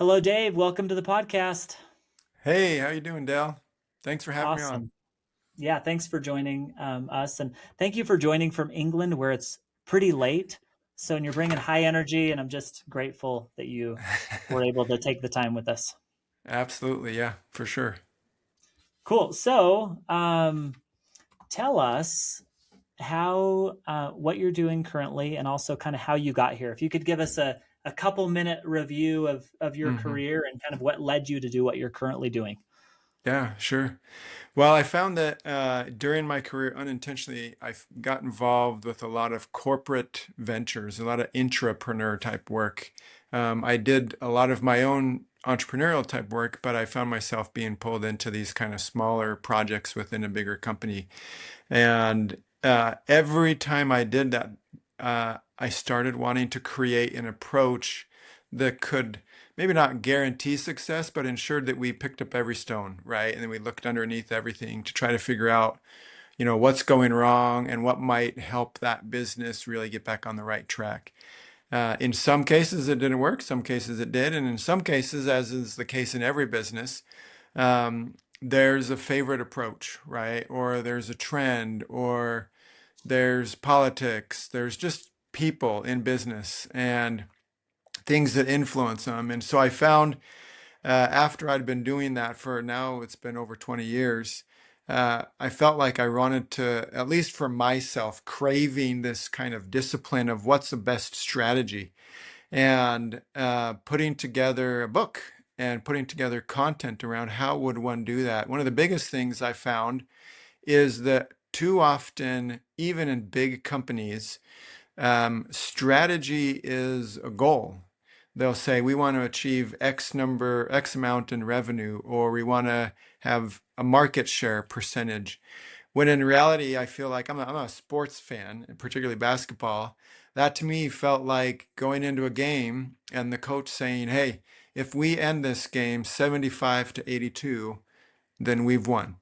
Hello, Dave. Welcome to the podcast. Hey, how you doing, Dale? Thanks for having me on. Awesome. Yeah, thanks for joining us. And thank you for joining from England, where it's pretty late. So, and you're bringing high energy, and I'm just grateful that you were able to take the time with us. Absolutely, yeah, for sure. Cool. So, tell us what you're doing currently and also kind of how you got here. If you could give us a couple minute review of your hmm career and kind of what led you to do what you're currently doing. Yeah, sure. Well, I found that during my career, unintentionally, got involved with a lot of corporate ventures, a lot of intrapreneur type work. I did a lot of my own entrepreneurial type work, but I found myself being pulled into these kind of smaller projects within a bigger company. And every time I did that, I started wanting to create an approach that could maybe not guarantee success, but ensured that we picked up every stone, right? And then we looked underneath everything to try to figure out, what's going wrong and what might help that business really get back on the right track. In some cases, it didn't work. Some cases, it did. And in some cases, as is the case in every business, there's a favorite approach, right? Or there's a trend, or there's politics, there's just people in business and things that influence them. And so I found after I'd been doing that for now, it's been over 20 years. I felt like I wanted to, at least for myself, craving this kind of discipline of what's the best strategy and putting together a book and putting together content around how would one do that. One of the biggest things I found is that too often, even in big companies, strategy is a goal. They'll say we want to achieve X amount in revenue, or we want to have a market share percentage. When in reality, I feel like I'm a sports fan, and particularly basketball. That to me felt like going into a game and the coach saying, "Hey, if we end this game 75 to 82, then we've won.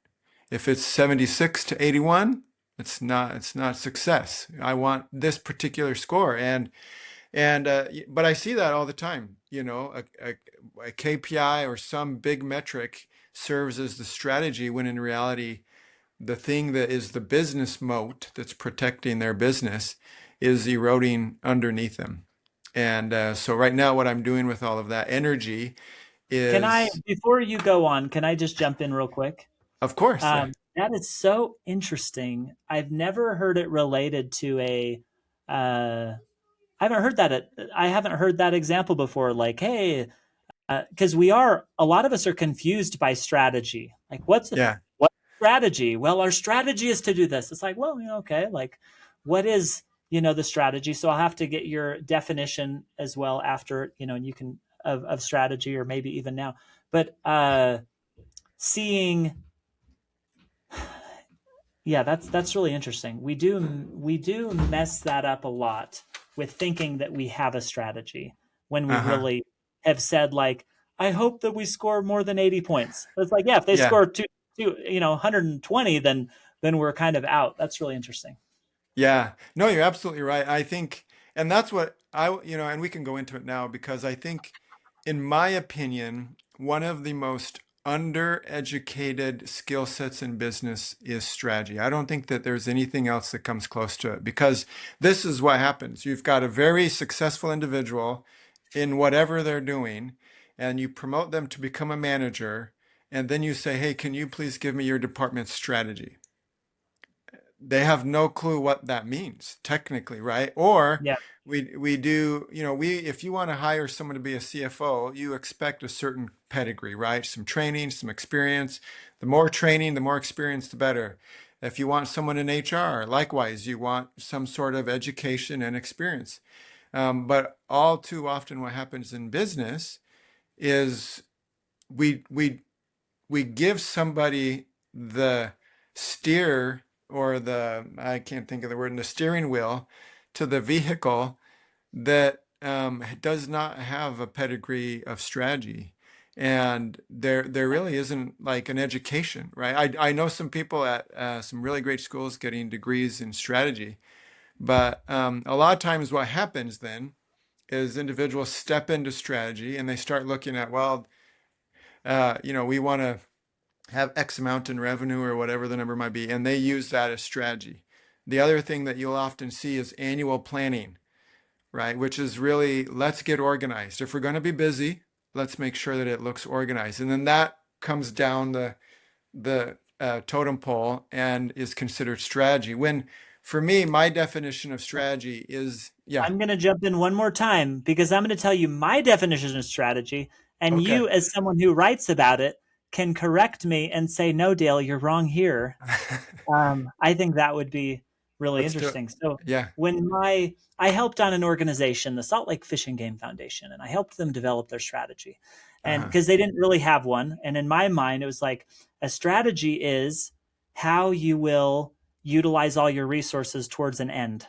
If it's 76 to 81, it's not success. I want this particular score." But I see that all the time. A KPI or some big metric serves as the strategy when in reality, the thing that is the business moat that's protecting their business is eroding underneath them. And so right now, what I'm doing with all of that energy Can I, is, before you go on, can I just jump in real quick? of course, yeah, That is so interesting. I've never heard it related to uh, I haven't heard I haven't heard that example before. Like, hey, because a lot of us are confused by strategy. Like, yeah, what strategy? Well, our strategy is to do this. It's like, well, okay, like, what is, the strategy? So I'll have to get your definition as well after, and you can, of strategy, or maybe even now. But seeing, yeah, that's really interesting. We do mess that up a lot with thinking that we have a strategy when we uh-huh, really have said, like, I hope that we score more than 80 points. It's like, yeah, if they yeah. score 120, then we're kind of out. That's really interesting. Yeah, no, you're absolutely right. I think, and that's what and we can go into it now because I think, in my opinion, one of the most undereducated skill sets in business is strategy. I don't think that there's anything else that comes close to it because this is what happens. You've got a very successful individual in whatever they're doing, and you promote them to become a manager, and then you say, "Hey, can you please give me your department's strategy?" They have no clue what that means technically, right? Or Yeah. we do, if you want to hire someone to be a CFO, you expect a certain pedigree, right? Some training, some experience. The more training, the more experience, the better. If you want someone in HR, likewise, you want some sort of education and experience. But all too often, what happens in business is we we we give somebody the steer or the I can't think of the word, the steering wheel to the vehicle that does not have a pedigree of strategy. And there really isn't like an education, right? I know some people at some really great schools getting degrees in strategy, but a lot of times what happens then is individuals step into strategy and they start looking at, well, we want to have X amount in revenue or whatever the number might be, and they use that as strategy. The other thing that you'll often see is annual planning, right? Which is really, let's get organized. If we're going to be busy, let's make sure that it looks organized. And then that comes down the totem pole and is considered strategy. When for me, my definition of strategy is, yeah, I'm going to jump in one more time because I'm going to tell you my definition of strategy, and okay, you, as someone who writes about it, can correct me and say, "No, Dale, you're wrong here." I think that would be really let's do it. interesting. So Yeah. I helped on an organization, the Salt Lake Fish and Game Foundation, and I helped them develop their strategy. And Uh-huh. because they didn't really have one, and in my mind, it was like a strategy is how you will utilize all your resources towards an end.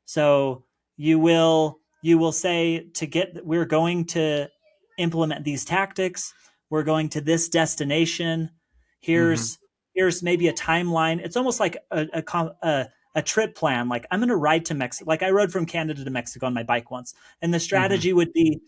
So you will say to get we're going to implement these tactics, we're going to this destination. Mm-hmm. Here's here's maybe a timeline. It's almost like a trip plan. Like I'm going to ride to Mexico. Like I rode from Canada to Mexico on my bike once, and the Mm-hmm. strategy would be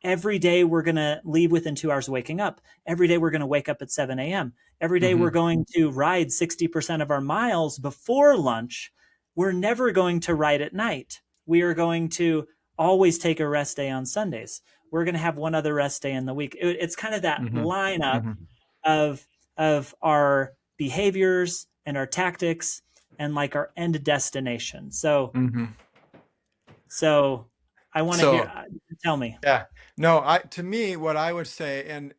every day we're going to leave within 2 hours of waking up. Every day we're going to wake up at 7 a.m. Every day Mm-hmm. we're going to ride 60% of our miles before lunch. We're never going to ride at night. We are going to always take a rest day on Sundays. We're going to have one other rest day in the week. It's kind of that Mm-hmm. lineup Mm-hmm. of our behaviors and our tactics and like our end destination. Mm-hmm. So I want to hear. So Tell me. yeah, no, I to me, what I would say, and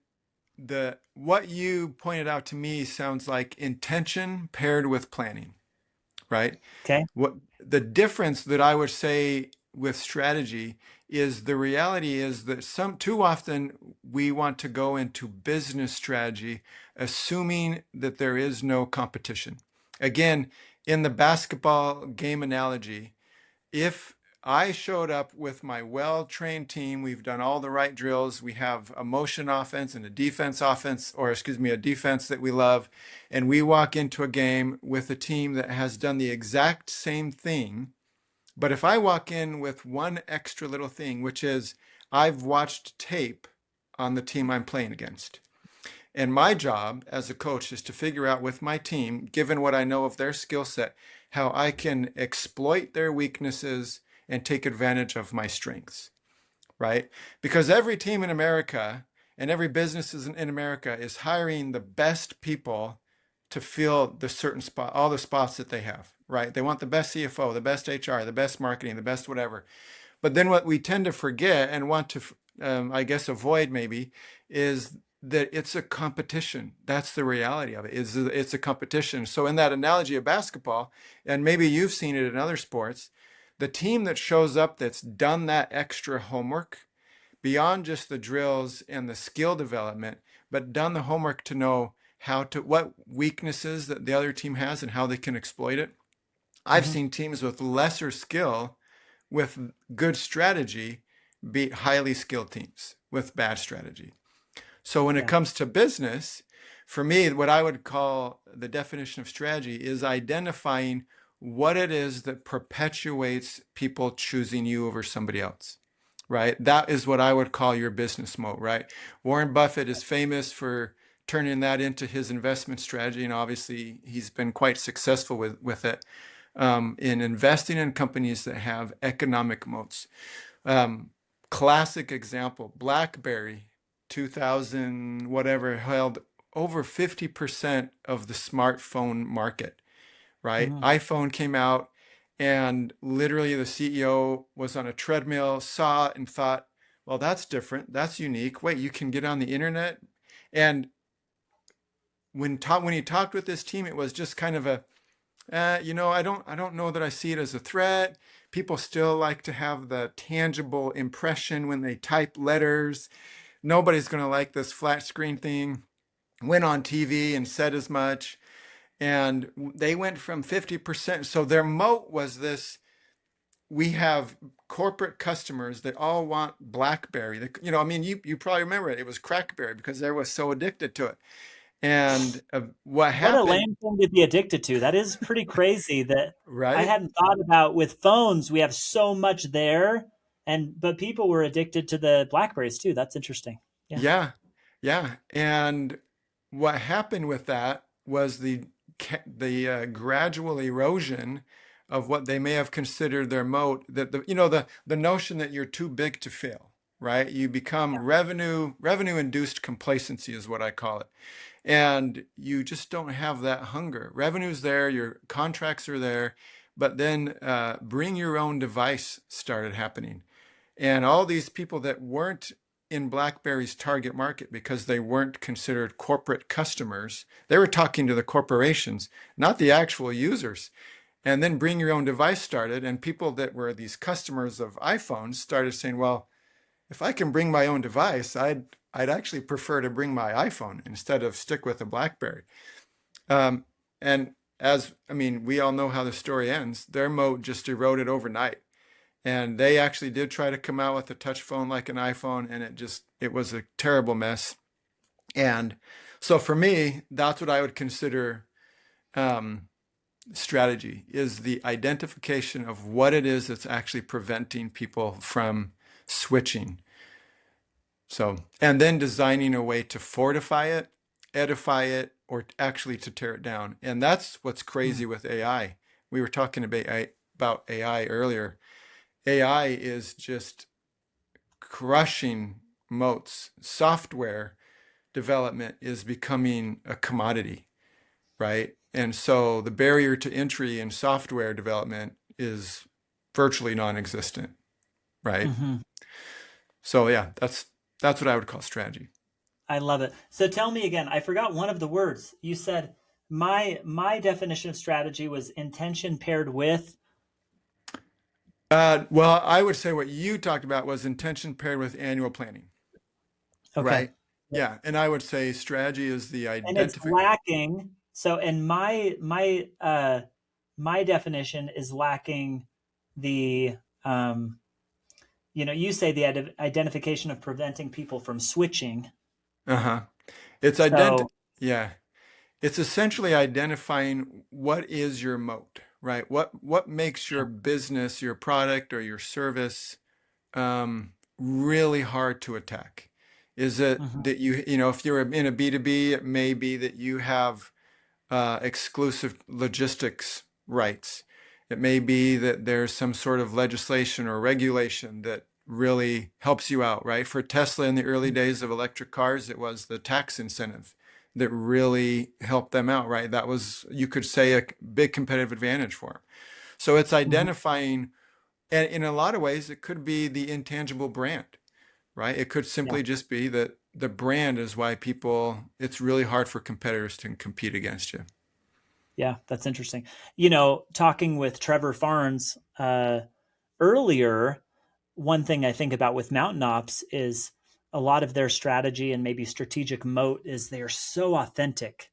the what you pointed out to me sounds like intention paired with planning, right? Okay. What the difference that I would say with strategy is the reality is that some too often we want to go into business strategy assuming that there is no competition. Again, in the basketball game analogy, if I showed up with my well-trained team, we've done all the right drills, we have a motion offense and a defense offense, or excuse me, a defense that we love, and we walk into a game with a team that has done the exact same thing. But if I walk in with one extra little thing, which is I've watched tape on the team I'm playing against. And my job as a coach is to figure out with my team, given what I know of their skill set, how I can exploit their weaknesses and take advantage of my strengths, right? Because every team in America and every business in America is hiring the best people to fill the certain spot, all the spots that they have, right? They want the best CFO, the best HR, the best marketing, the best whatever. But then what we tend to forget and want to, I guess, avoid maybe is that it's a competition. That's the reality of it. Is it's a competition. So in that analogy of basketball, and maybe you've seen it in other sports, the team that shows up that's done that extra homework beyond just the drills and the skill development, but done the homework to know how to what weaknesses that the other team has and how they can exploit it. I've Mm-hmm. seen teams with lesser skill with good strategy beat highly skilled teams with bad strategy. So when it Yeah. comes to business, for me, what I would call the definition of strategy is identifying what it is that perpetuates people choosing you over somebody else, right? That is what I would call your business moat, right? Warren Buffett is famous for turning that into his investment strategy, and obviously he's been quite successful with it in investing in companies that have economic moats. Um, Classic example, BlackBerry, 2000 whatever, held over 50% of the smartphone market, right? Mm-hmm. iPhone came out and literally the CEO was on a treadmill, saw it and thought, well, that's different. That's unique. Wait, you can get on the internet. And when he talked with this team, it was just kind of a, I don't know that I see it as a threat. People still like to have the tangible impression when they type letters. Nobody's going to like this flat screen thing. Went on TV and said as much. And they went from 50%. So their moat was this: we have corporate customers that all want BlackBerry. I mean, you probably remember it. It was Crackberry because they were so addicted to it. And what What a happened, lame thing to be addicted to. That is pretty crazy that I right? hadn't thought about with phones. We have so much there, And but people were addicted to the blackberries too. That's interesting. Yeah. Yeah, yeah. And what happened with that was the gradual erosion of what they may have considered their moat. That the notion that you're too big to fail, right? You become revenue induced complacency is what I call it, and you just don't have that hunger. Revenue's there, your contracts are there, but then bring your own device started happening. And all these people that weren't in BlackBerry's target market because they weren't considered corporate customers, they were talking to the corporations, not the actual users. And then bring your own device started, and people that were these customers of iPhones started saying, well, if I can bring my own device, I'd actually prefer to bring my iPhone instead of stick with a BlackBerry. Um, and as I mean, we all know how the story ends. Their moat just eroded overnight, and they actually did try to come out with a touch phone like an iPhone, and it was a terrible mess. And so for me, that's what I would consider um, strategy is the identification of what it is that's actually preventing people from switching. So, and then designing a way to fortify it, edify it, or actually to tear it down. And that's what's Mm. crazy with AI. We were talking about AI earlier. AI is just crushing moats. Software development is becoming a commodity, right? And so the barrier to entry in software development is virtually non-existent, right? Hmm. So yeah, that's what I would call strategy. I love it. So tell me again, I forgot one of the words. You said my definition of strategy was intention paired with. Well, I would say what you talked about was intention paired with annual planning, Okay. right? Yeah, and I would say strategy is the And it's identify. lacking. So and my definition is lacking the um you say the identification of preventing people from switching. Uh-huh. It's So yeah. It's essentially identifying what is your moat, right? What makes your yeah. business, your product, or your service really hard to attack? Is it Hmm. that if you're in a B2B, it may be that you have exclusive logistics rights. It may be that there's some sort of legislation or regulation that really helps you out, right? For Tesla in the early days of electric cars, it was the tax incentive that really helped them out, right? That was, you could say, a big competitive advantage for them. So it's Hmm. identifying, and in a lot of ways, it could be the intangible brand, right? It could Yeah. simply just be that the brand is why it's really hard for competitors to compete against you. Yeah, that's interesting. Talking with Trevor Farnes earlier, one thing I think about with Mountain Ops is a lot of their strategy and maybe strategic moat is they're so authentic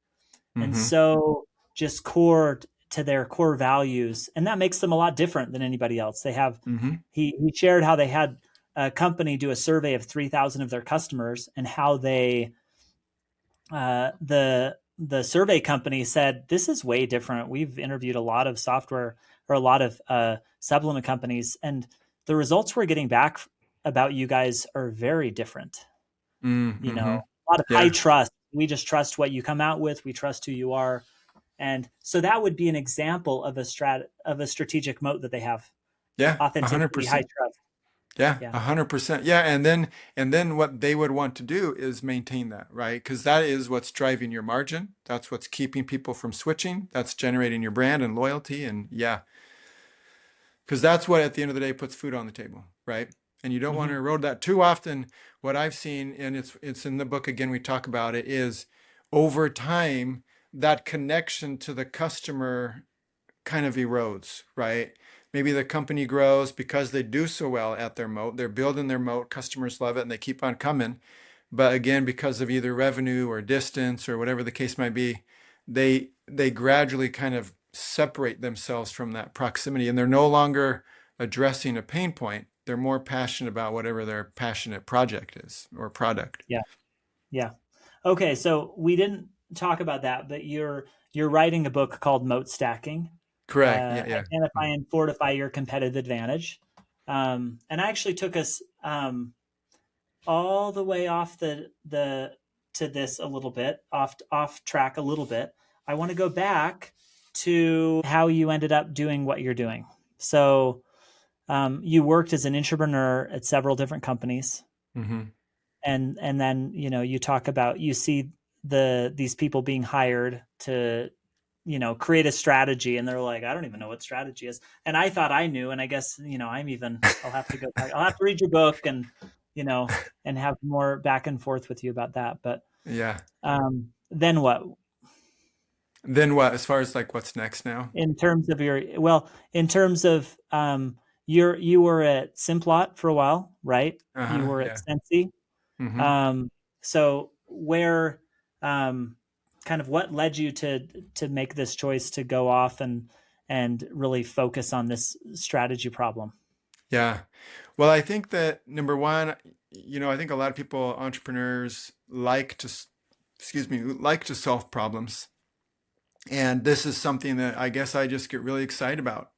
and Mm-hmm. so just core to their core values, and that makes them a lot different than anybody else. They have Mm-hmm. he shared how they had a company do a survey of 3,000 of their customers and how they the survey company said this is way different. We've interviewed a lot of software or a lot of supplement companies, and the results we're getting back about you guys are very different. Mm-hmm. A lot of high Yeah. trust. We just trust what you come out with. We trust who you are, and so that would be an example of a strategic moat that they have: Yeah. a hundred authenticity, high percent. trust. Yeah. Yeah. 100%. Yeah. And then what they would want to do is maintain that, right? Because that is what's driving your margin. That's what's keeping people from switching. That's generating your brand and loyalty. And yeah, because that's what at the end of the day puts food on the table, right? And you don't want to Hmm. erode that too often. What I've seen, and it's in the book again, we talk about it, is over time that connection to the customer kind of erodes, right? Maybe the company grows because they do so well at their moat. They're building their moat, customers love it, and they keep on coming. But again, because of either revenue or distance or whatever the case might be, they gradually kind of separate themselves from that proximity, and they're no longer addressing a pain point. They're more passionate about whatever their passionate project is or product. Yeah. Yeah. Okay, so we didn't talk about that, but you're writing a book called Moat Stacking, Correct. Yeah, yeah. Identify and Fortify Your Competitive Advantage. And I actually took us all the way off the to this a little bit, off track a little bit. I want to go back to how you ended up doing what you're doing. So you worked as an entrepreneur at several different companies, Hmm. and then you talk about you see these people being hired to create a strategy, and they're like, I don't even know what strategy is, and I thought I knew, and I guess I'll have to go back, I'll have to read your book, and you know and have more back and forth with you about that. But Yeah. then what, Then what, as far as like what's next now? in terms of in terms of you were at Simplot for a while, right? You Uh-huh. were at Yeah. Sensi. Hmm. So where, kind of what led you to make this choice to go off and really focus on this strategy problem? Yeah. Well, I think that number one, I think a lot of people, entrepreneurs, excuse me, like to solve problems. And this is something that I guess I just get really excited about.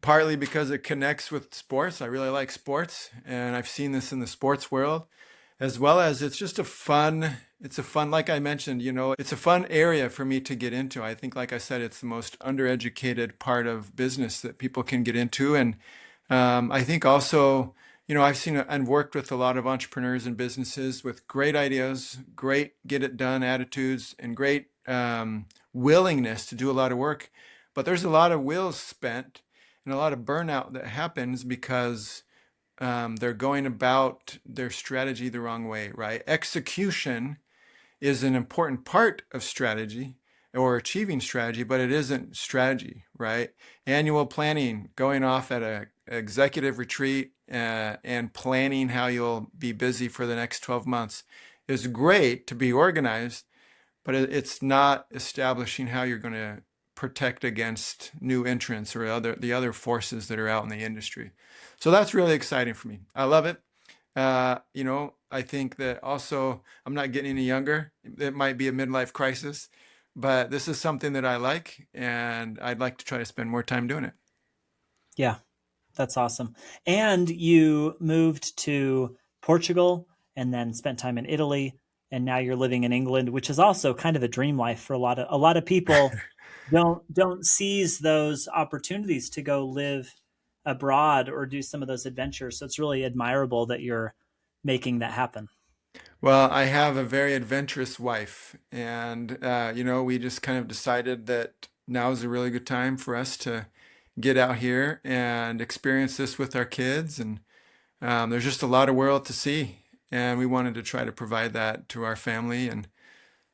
Partly because it connects with sports. I really like sports, and I've seen this in the sports world, as well as it's a fun, like I mentioned, it's a fun area for me to get into. I think, like I said, it's the most undereducated part of business that people can get into. And I think also, I've seen and worked with a lot of entrepreneurs and businesses with great ideas, great get it done attitudes, and great willingness to do a lot of work. But there's a lot of wheels spent and a lot of burnout that happens because they're going about their strategy the wrong way, right? Execution is an important part of strategy or achieving strategy, but it isn't strategy, right? Annual planning, going off at a executive retreat and planning how you'll be busy for the next 12 months is great to be organized, but it's not establishing how you're going to protect against new entrants or the other forces that are out in the industry. So that's really exciting for me. I love it. I think that also I'm not getting any younger. It might be a midlife crisis, but this is something that I like, and I'd like to try to spend more time doing it. Yeah, that's awesome. And you moved to Portugal and then spent time in Italy, and now you're living in England, which is also kind of a dream life for a lot of people. Don't seize those opportunities to go live abroad or do some of those adventures. So it's really admirable that you're making that happen. Well, I have a very adventurous wife, and we just kind of decided that now is a really good time for us to get out here and experience this with our kids. And there's just a lot of world to see, and we wanted to try to provide that to our family. And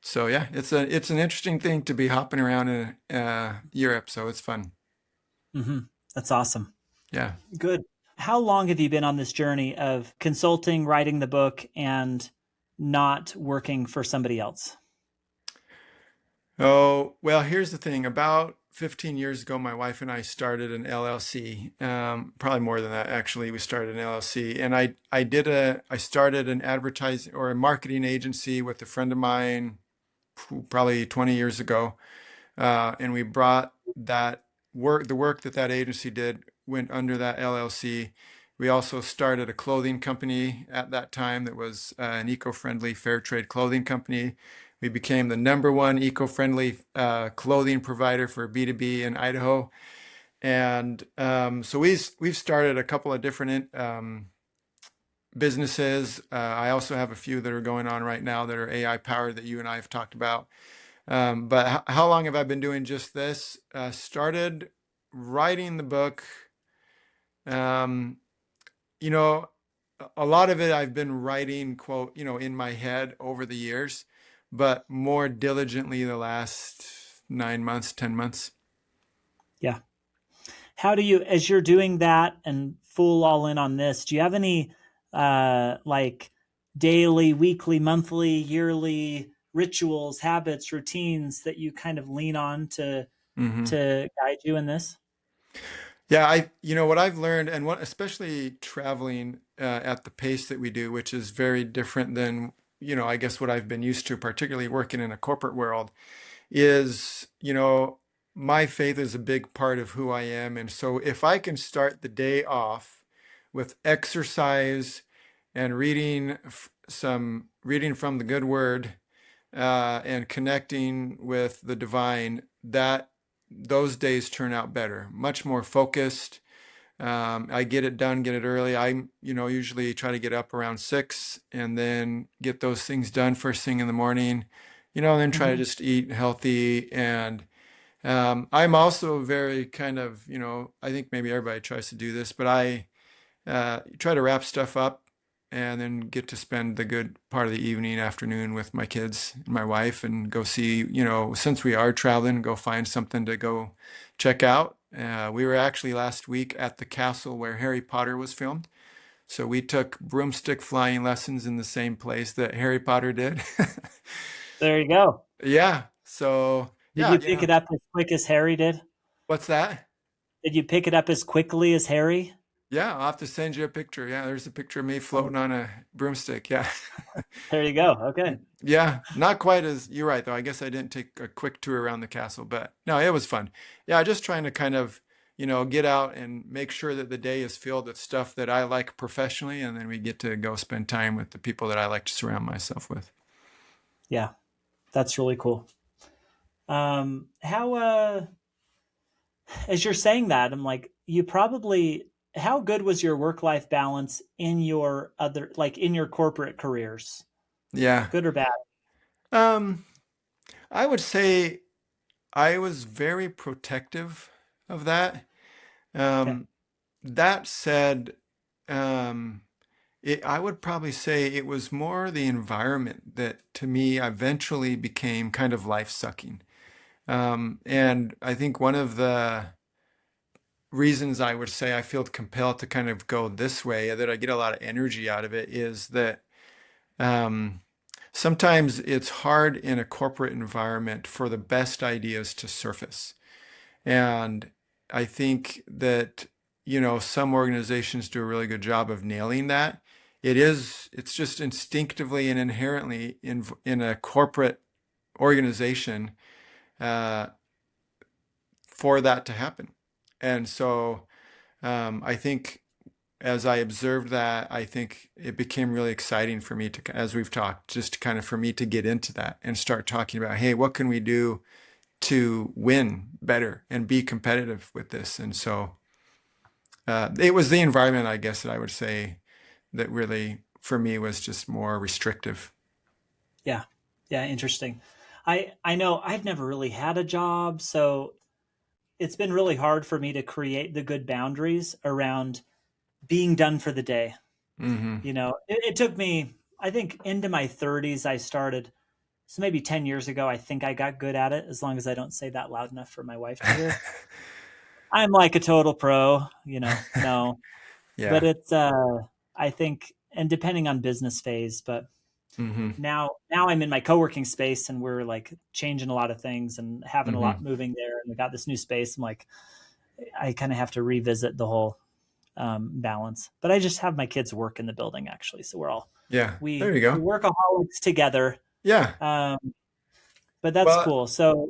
so, yeah, it's an interesting thing to be hopping around in Europe. So it's fun. Hmm. That's awesome. Yeah. Good. How long have you been on this journey of consulting, writing the book, and not working for somebody else? Oh, well, here's the thing. About 15 years ago, my wife and I started an LLC. Probably more than that, actually. We started an LLC, and I started an advertising or a marketing agency with a friend of mine, probably 20 years ago. And we brought the work that agency did went under that LLC. We also started a clothing company at that time that was an eco-friendly fair trade clothing company. We became the number one eco-friendly clothing provider for B2B in Idaho. And so we've started a couple of different businesses. I also have a few that are going on right now that are AI powered that you and I have talked about. But how long have I been doing just this? Started writing the book. Um, you know, a lot of it I've been writing, quote, in my head over the years, but more diligently the last 9 months, 10 months. Yeah. How do you, as you're doing that and full all in on this, do you have any like daily, weekly, monthly, yearly rituals, habits, routines that you kind of lean on Hmm. to guide you in this? Yeah, what I've learned, and what, especially traveling at the pace that we do, which is very different than, I guess what I've been used to, particularly working in a corporate world, is, my faith is a big part of who I am. And so if I can start the day off with exercise and some reading from the good word, and connecting with the divine, that those days turn out better, much more focused. I get it done, get it early. Usually try to get up around 6 and then get those things done first thing in the morning, and then try to Hmm. just eat healthy. And I'm also very kind of, I think maybe everybody tries to do this, but I try to wrap stuff up and then get to spend the good part of the evening, afternoon with my kids and my wife and go see, since we are traveling, go find something to go check out. We were actually last week at the castle where Harry Potter was filmed. So we took broomstick flying lessons in the same place that Harry Potter did. There you go. Yeah. So, Did yeah, you pick it up as quick as Harry did? what's that? Did you pick it up as quickly as Harry? Yeah, I'll have to send you a picture. Yeah, there's a picture of me Oh, floating on a broomstick. Yeah. there you go. Okay. Yeah, not quite as you're right though. I guess I didn't take a quick tour around the castle, but no, it was fun. Yeah, just trying to kind of, get out and make sure that the day is filled with stuff that I like professionally, and then we get to go spend time with the people that I like to surround myself with. Yeah, that's really cool. How as you're saying that, I'm like, you probably how good was your work-life balance in your other like in your corporate careers? Yeah. Good or bad? Um, I would say I was very protective of that. Okay. Um, that said, um, I would probably say it was more the environment that to me eventually became kind of life-sucking. And I think one of the reasons I would say I feel compelled to kind of go this way, that I get a lot of energy out of it, is that um, sometimes it's hard in a corporate environment for the best ideas to surface. And I think that, some organizations do a really good job of nailing that. It's just instinctively and inherently in a corporate organization, uh, for that to happen. And so I think as I observed that, I think it became really exciting for me to, as we've talked, just kind of for me to get into that and start talking about, hey, what can we do to win better and be competitive with this? And so it was the environment, I guess, that I would say that really, for me, was just more restrictive. Yeah. Yeah, interesting. I know I've never really had a job, so it's been really hard for me to create the good boundaries around being done for the day. Hmm. It took me, I think, into my 30s, I started. So maybe 10 years ago, I think I got good at it, as long as I don't say that loud enough for my wife to hear. I'm like a total pro, no. But Yeah. it's, I think, and depending on business phase, but Hmm. now I'm in my co-working space and we're like changing a lot of things and having a lot Hmm. moving there. And we got this new space. I'm like, I kind of have to revisit the whole balance. But I just have my kids work in the building actually, so Yeah. we There you we go. workaholics together. Yeah. Um, but that's Well, cool. So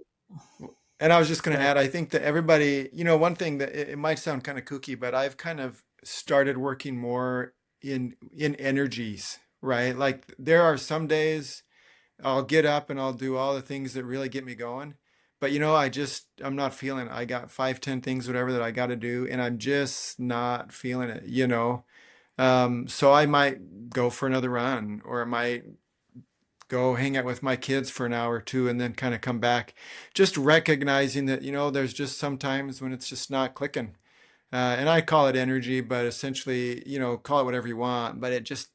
and I was just going go to ahead. add, I think that everybody, one thing that it might sound kind of kooky, but I've kind of started working more in energies, right? Like there are some days I'll get up and I'll do all the things that really get me going. But I'm not feeling it. I got 5, 10 things, whatever that I got to do, and I'm just not feeling it. So I might go for another run, or I might go hang out with my kids for an hour or two and then kind of come back. Just recognizing that, there's just some times when it's just not clicking. And I call it energy, but essentially, call it whatever you want. But it just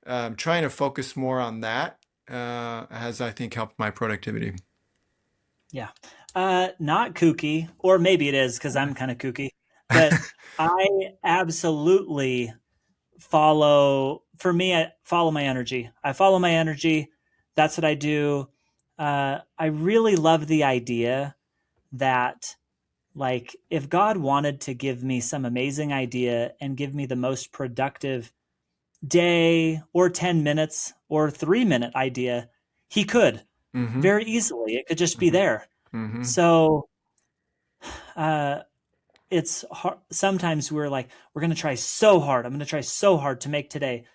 trying to focus more on that has, I think, helped my productivity. Yeah. Not kooky, or maybe it is because I'm kind of kooky, but I absolutely for me, I follow my energy. I follow my energy. That's what I do. I really love the idea that, like, if God wanted to give me some amazing idea and give me the most productive day or 10 minutes or 3-minute idea, he could Hmm. very easily. It could just be Hmm. there. Hmm. So uh, it's hard. Sometimes we're like, we're going to try so hard. I'm going to try so hard to make today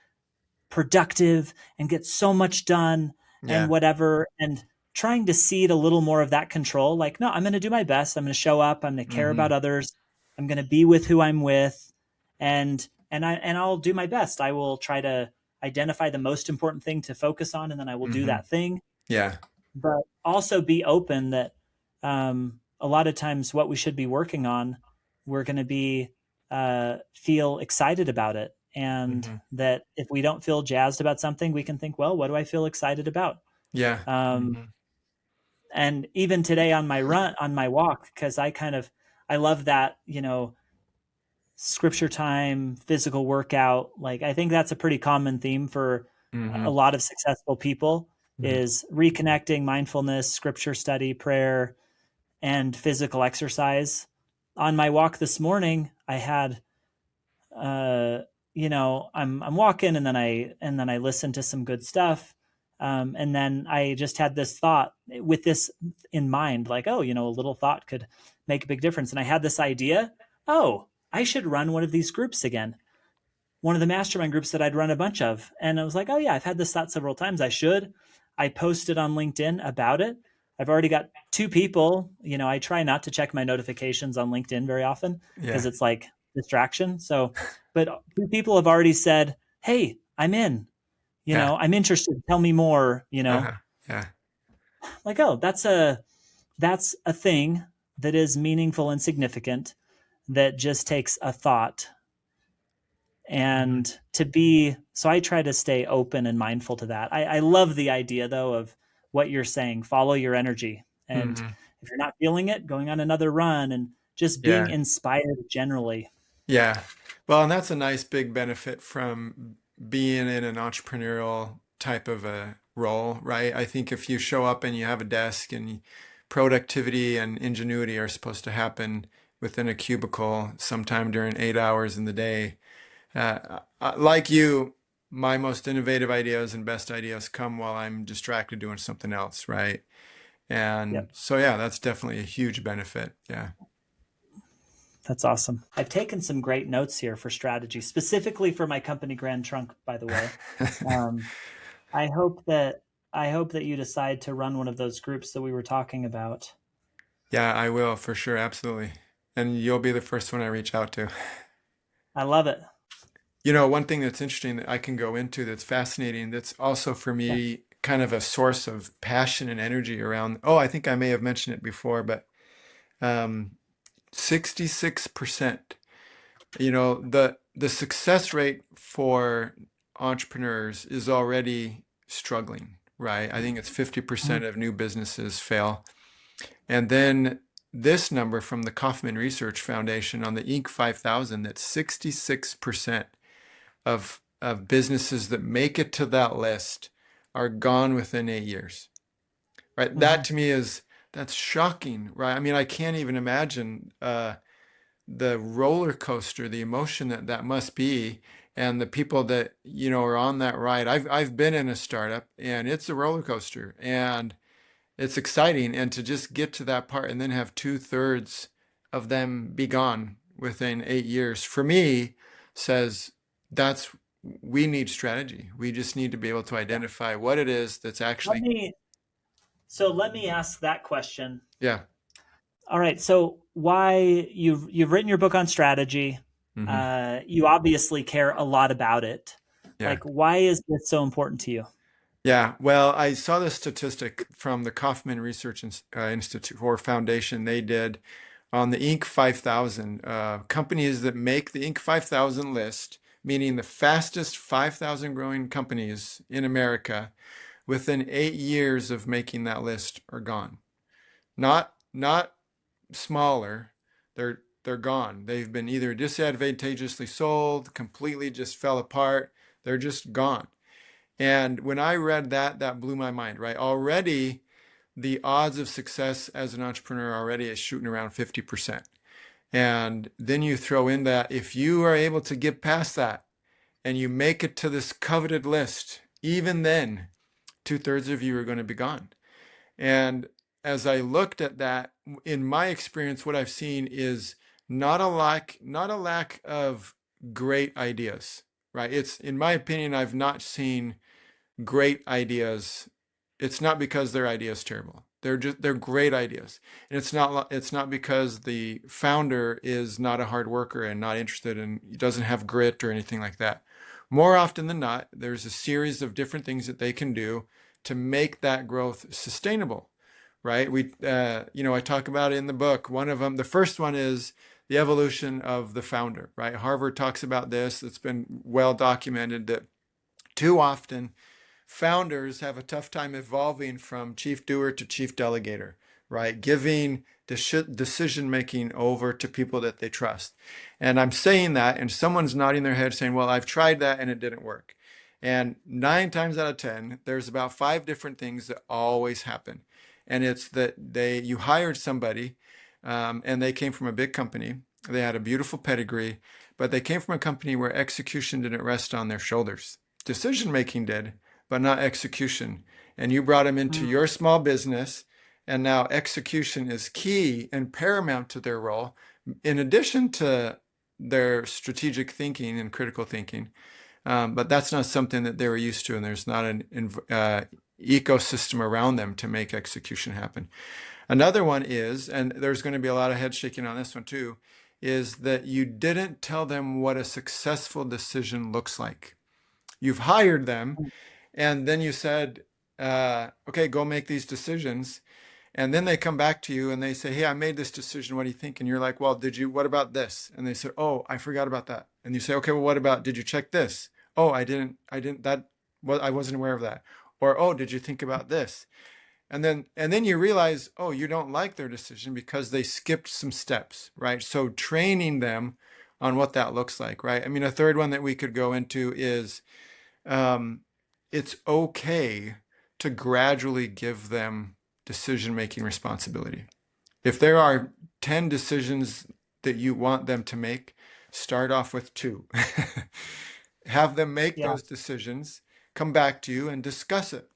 productive and get so much done and Yeah. whatever. And trying to cede a little more of that control. Like, no, I'm going to do my best. I'm going to show up. I'm going to care about Hmm. others. I'm going to be with who I'm with. And I'll do my best. I will try to identify the most important thing to focus on, and then I will do Hmm. that thing. Yeah. But also be open that a lot of times what we should be working on, we're going to be feel excited about it, and Hmm. that if we don't feel jazzed about something, we can think, well, what do I feel excited about? Yeah. Um, Hmm. and even today on my walk, because I love that, scripture time, physical workout. Like, I think that's a pretty common theme for a Hmm. lot of successful people, Hmm. is reconnecting, mindfulness, scripture study, prayer, and physical exercise. On my walk this morning, I had uh I'm walking, and then I listen to some good stuff. And then I just had this thought with this in mind, like, oh, a little thought could make a big difference. And I had this idea, oh, I should run one of these groups again, one of the mastermind groups that I'd run a bunch of. And I was like, oh yeah, I've had this thought several times. I should. I posted on LinkedIn about it. I've already got two people. I try not to check my notifications on LinkedIn very often because Yeah. it's like distraction. So, but two people have already said, hey, I'm in, Yeah. I'm interested. Tell me more. Uh-huh. Yeah. Like, oh, that's a thing that is meaningful and significant, that just takes a thought. Hmm. And to be so I try to stay open and mindful to that. I love the idea, though, of what you're saying, follow your energy. And Hmm. if you're not feeling it, going on another run, and just being Yeah. inspired generally. Yeah. Well, and that's a nice big benefit from being in an entrepreneurial type of a role, right? I think if you show up and you have a desk and productivity and ingenuity are supposed to happen within a cubicle sometime during 8 hours in the day, like you, my most innovative ideas and best ideas come while I'm distracted doing something else, right? And Yep, so, yeah, that's definitely a huge benefit. Yeah. that's awesome. I've taken some great notes here for strategy, specifically for my company Grand Trunk, by the way. um, I hope that I hope that you decide to run one of those groups that we were talking about. Yeah, I will for sure. Absolutely. And you'll be the first one I reach out to. I love it. One thing that's interesting that I can go into that's fascinating, that's also for Yeah. me kind of a source of passion and energy around. Oh, I think I may have mentioned it before, but um, 66%. The success rate for entrepreneurs is already struggling, right? I think it's 50% Mhm. of new businesses fail. And then this number from the Kauffman Research Foundation on the Inc. 5000, that 66% of businesses that make it to that list are gone within 8 years, right? That Mhm. to me that's shocking, right? I mean, I can't even imagine the roller coaster, the emotion that must be, and the people that are on that ride. I've been in a startup, and it's a roller coaster, and it's exciting. And to just get to that part and then have 2/3 of them be gone within 8 years, for me, says that's we need strategy. We just need to be able to Yeah. identify what it is that's Let actually, me So let me ask that question. yeah. All right. So why you've written your book on strategy? Hmm. You obviously care a lot about it. Yeah. Like, why is this so important to you? Yeah, well, I saw this statistic from the Kauffman Research Institute or Foundation. They did on the Inc. 5000, companies that make the Inc. 5000 list, meaning the fastest 5,000 growing companies in America, within 8 years of making that list are gone. Not smaller, they're gone. They've been either disadvantageously sold, completely just fell apart. They're just gone. And when I read that, that blew my mind, right? Already, the odds of success as an entrepreneur already is shooting around 50%. And then you throw in that if you are able to get past that and you make it to this coveted list, even then, 2/3 of you are going to be gone. And as I looked at that, in my experience, what I've seen is not a lack of great ideas, right? It's, in my opinion, I've not seen great ideas. It's not because their idea is terrible. They're great ideas, and it's not because the founder is not a hard worker and not interested and doesn't have grit or anything like that. More often than not, there's a series of different things that they can do to make that growth sustainable, right? I talk about it in the book. One of them, the first one is the evolution of the founder, right? Harvard talks about this. It's been well documented that too often founders have a tough time evolving from chief doer to chief delegator, right? Giving decision making over to people that they trust. And I'm saying that, and someone's nodding their head saying, well, I've tried that and it didn't work. And 9 times out of 10, there's about 5 different things that always happen. And it's that you hired somebody, and they came from a big company. They had a beautiful pedigree, but they came from a company where execution didn't rest on their shoulders. Decision making did, but not execution. And you brought them into Mm. your small business, and now execution is key and paramount to their role, in addition to their strategic thinking and critical thinking. But that's not something that they were used to, and there's not an ecosystem around them to make execution happen. Another one is, and there's going to be a lot of head shaking on this one too, is that you didn't tell them what a successful decision looks like. You've hired them, and then you said, okay, go make these decisions. And then they come back to you and they say, hey, I made this decision. What do you think? And you're like, well, what about this? And they say, oh, I forgot about that. And you say, okay, well, what about, did you check this? Oh, I wasn't aware of that. Or, oh, did you think about this? And then you realize, oh, you don't like their decision because they skipped some steps, right? So training them on what that looks like, right? I mean, a third one that we could go into is, um, it's okay to gradually give them decision-making responsibility. If there are 10 decisions that you want them to make, start off with 2. Have them make Yeah. those decisions, come back to you and discuss it,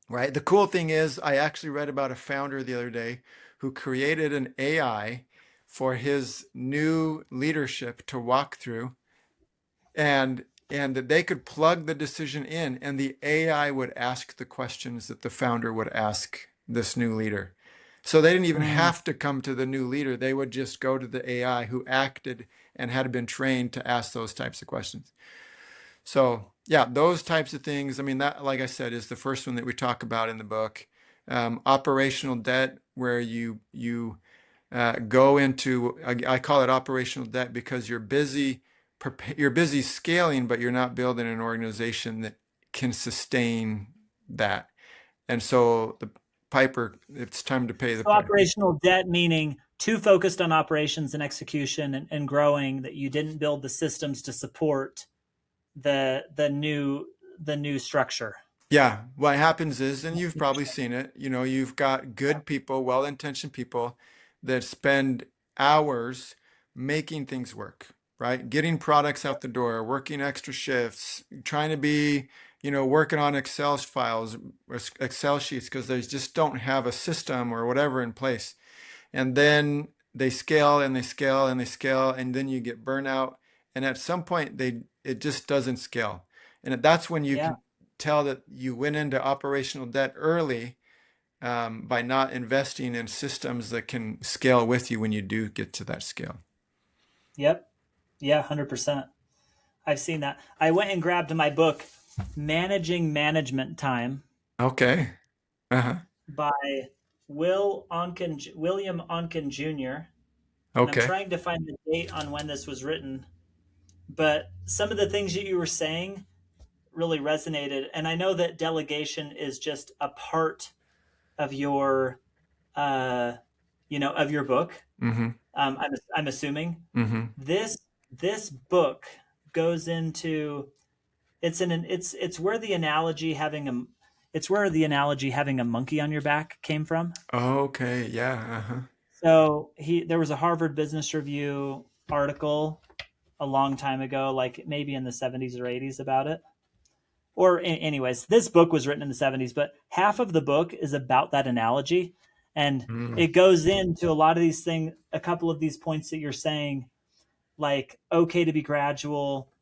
right? The cool thing is, I actually read about a founder the other day who created an AI for his new leadership to walk through, and that they could plug the decision in and the AI would ask the questions that the founder would ask this new leader. So they didn't even Mm. have to come to the new leader. They would just go to the AI who acted and had been trained to ask those types of questions. So yeah, those types of things. I mean, that, like I said, is the first one that we talk about in the book. Operational debt, where you go into, I call it operational debt because you're busy scaling, but you're not building an organization that can sustain that. And so it's time to pay the So piper. operational debt meaning too focused on operations and execution and growing that you didn't build the systems to support the new structure. Yeah, what happens is, and you've probably seen it, you've got good people, well-intentioned people that spend hours making things work, right? Getting products out the door, working extra shifts, trying to be, working on Excel files or Excel sheets because they just don't have a system or whatever in place. And then they scale and they scale and they scale, and then you get burnout. And at some point, it just doesn't scale. And that's when you Yeah. can tell that you went into operational debt early, by not investing in systems that can scale with you when you do get to that scale. Yep. Yeah, 100%. I've seen that. I went and grabbed my book, Managing Management Time Okay. Uh-huh. by William Onken Jr. And I'm Okay. trying to find the date on when this was written. But some of the things that you were saying really resonated. And I know that delegation is just a part of your, uh, of your book. Mm-hmm. I'm assuming Mm-hmm. this book goes into it's where the analogy having a monkey on your back came from. Okay. Yeah. Uh-huh. So there was a Harvard Business Review article a long time ago, like maybe in the 70s or 80s about it. Anyways, this book was written in the 70s, but half of the book is about that analogy. And Mm, it goes into a lot of these things, a couple of these points that you're saying, like, okay to be gradual,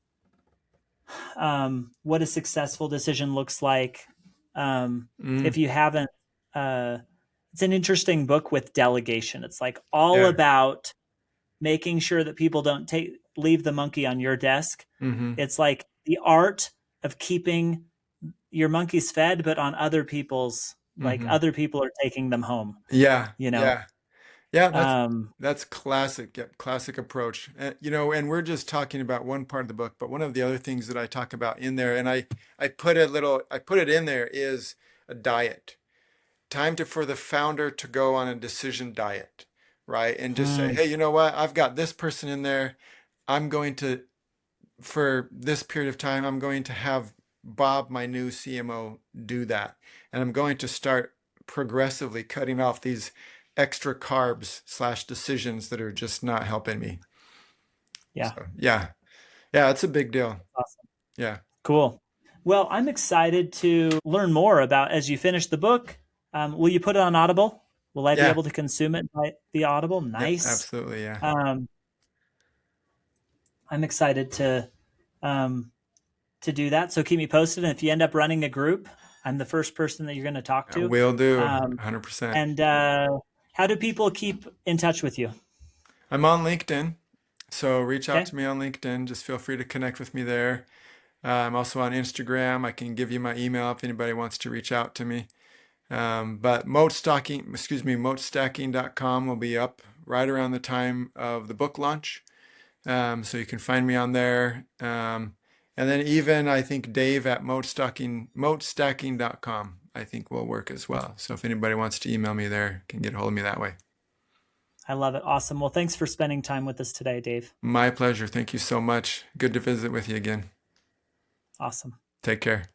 what a successful decision looks like. If mm, you haven't, uh, it's an interesting book with delegation. It's like all yeah. about making sure that people don't leave the monkey on your desk. Hmm. It's like the art of keeping your monkeys fed, but on other people's, like Hmm. other people are taking them home, Yeah, you know? yeah. Yeah, Um, that's classic. Yep, classic approach. And we're just talking about one part of the book, but one of the other things that I talk about in there, and I put it in there is a diet. Time for the founder to go on a decision diet, right? And just say, hmm, hey, you know what? I've got this person in there. I'm going to, for this period of time, I'm going to have Bob, my new CMO, do that. And I'm going to start progressively cutting off these extra carbs slash decisions that are just not helping me. yeah, So yeah, yeah, it's a big deal. awesome. Yeah, Cool. Well, I'm excited to learn more about as you finish the book. Will you put it on Audible? Will I be yeah, able to consume it by the Audible? yep, Nice. absolutely. Yeah, Um, I'm excited um, to do that. So keep me posted. And if you end up running a group, I'm the first person that you're going to talk I to. will do Um, 100%. and how do people keep in touch with you? I'm on LinkedIn, so reach out Okay. to me on LinkedIn. Just feel free to connect with me there. I'm also on Instagram. I can give you my email if anybody wants to reach out to me. But moatstacking.com will be up right around the time of the book launch. So you can find me on there. And then even I think Dave at moatstacking.com I think will work as well. So if anybody wants to email me there, can get a hold of me that way. I love it. Awesome. Well, thanks for spending time with us today, Dave. My pleasure. Thank you so much. Good to visit with you again. Awesome. Take care.